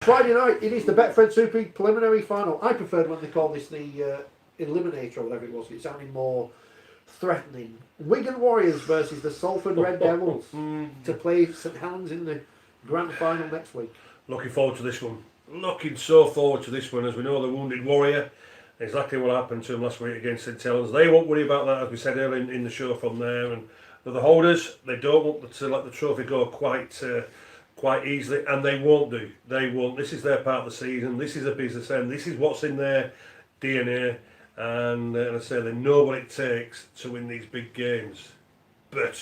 Friday night, it is the Betfred Super League preliminary final. I preferred when they called this the Eliminator or whatever it was. It sounded more threatening. Wigan Warriors versus the Salford Red Devils to play St Helens in the grand final next week. Looking forward to this one. Looking so forward to this one. As we know, the Wounded Warrior, exactly what happened to him last week against St Helens. They won't worry about that, as we said earlier in the show from there. And the holders, they don't want to let the trophy go quite easily, and they won't do. They won't. This is their part of the season. This is a business end. This is what's in their DNA. And I say they know what it takes to win these big games. But,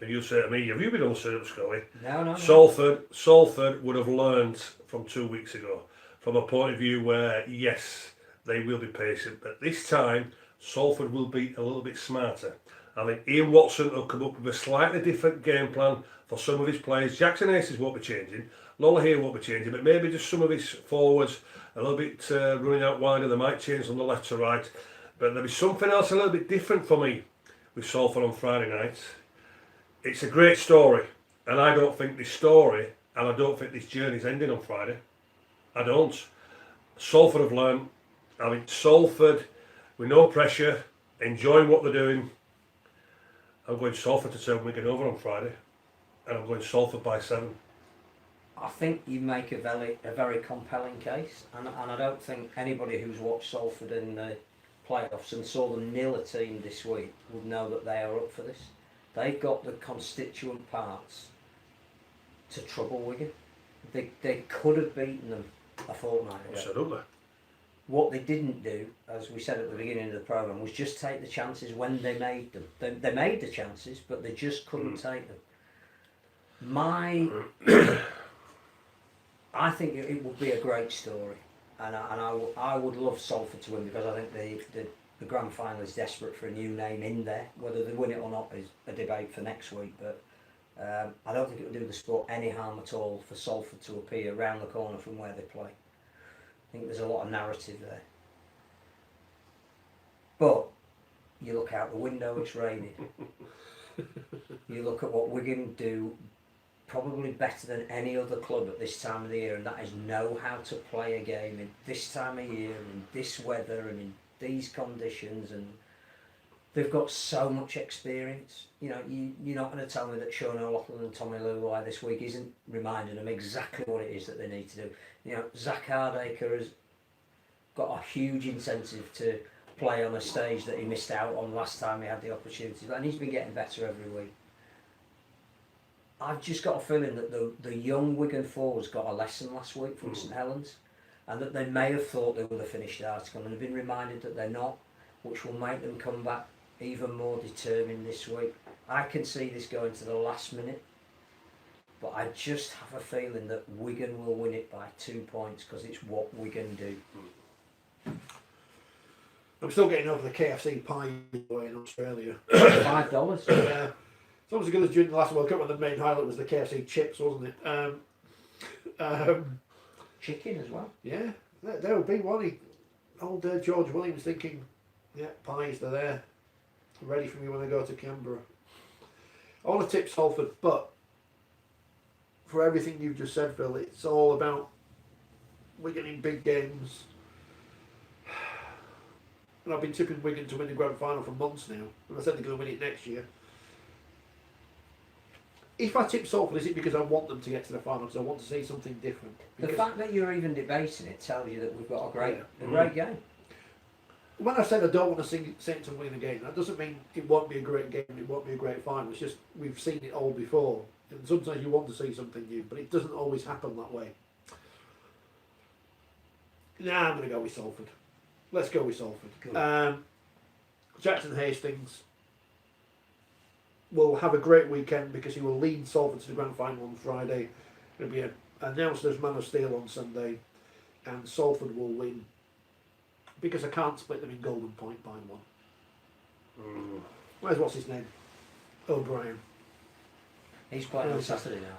and you say to me, have you been on syrup, Scully? No. Salford would have learned from 2 weeks ago, from a point of view where, yes, they will be patient, but this time, Salford will be a little bit smarter. I think Ian Watson will come up with a slightly different game plan for some of his players. Jackson Aces won't be changing, Lola here won't be changing, but maybe just some of his forwards a little bit running out wider. They might change from the left to right, but there'll be something else a little bit different for me with Salford on Friday night. It's a great story, and I don't think this story, and I don't think this journey's ending on Friday. I don't. Salford have learned. I mean, Salford, with no pressure, enjoying what they're doing. I'm going Salford to turn Wigan over on Friday, and I'm going Salford by 7. I think you make a very compelling case, and I don't think anybody who's watched Salford in the playoffs and saw them nil a team this week would know that they are up for this. They've got the constituent parts to trouble Wigan. They could have beaten them a fortnight ago. Absolutely. What they didn't do, as we said at the beginning of the programme, was just take the chances when they made them. They made the chances, but they just couldn't take them. I think it would be a great story, and I would love Salford to win, because I think the grand final is desperate for a new name in there. Whether they win it or not is a debate for next week, but I don't think it would do the sport any harm at all for Salford to appear round the corner from where they play. I think there's a lot of narrative there. But you look out the window, it's raining. You look at what Wigan do, probably better than any other club at this time of the year, and that is know how to play a game in this time of year, in this weather, and in these conditions. And they've got so much experience. You know, you're not going to tell me that Sean O'Loughlin and Tommy Lulai this week isn't reminding them exactly what it is that they need to do. You know, Zach Hardacre has got a huge incentive to play on a stage that he missed out on last time he had the opportunity, and he's been getting better every week. I've just got a feeling that the young Wigan forwards got a lesson last week from St Helens, and that they may have thought they were the finished article and have been reminded that they're not, which will make them come back even more determined this week. I can see this going to the last minute, but I just have a feeling that Wigan will win it by 2 points, because it's what Wigan do. I'm still getting over the KFC pie in Australia. $5. Yeah. It's almost as good as during the last World Cup when the main highlight was the KFC chips, wasn't it? Chicken as well. Yeah, there will be one. Old George Williams thinking, yeah, pies, they're there, ready for me when I go to Canberra. I want to tip Salford, but for everything you've just said, Phil, it's all about Wigan in big games. And I've been tipping Wigan to win the grand final for months now, and I said they're going to win it next year. If I tip Salford, is it because I want them to get to the final, because I want to see something different? The fact that you're even debating it tells you that we've got a great game. When I said I don't want to see it to win a game, that doesn't mean it won't be a great game, it won't be a great final. It's just we've seen it all before. And sometimes you want to see something new, but it doesn't always happen that way. Nah, I'm going to go with Salford. Let's go with Salford. Jackson Hastings will have a great weekend, because he will lead Salford to the grand final on Friday. It'll be announced as Man of Steel on Sunday, and Salford will win, because I can't split them in golden point by 1. What's his name? O'Brien. He's playing on Saturday now.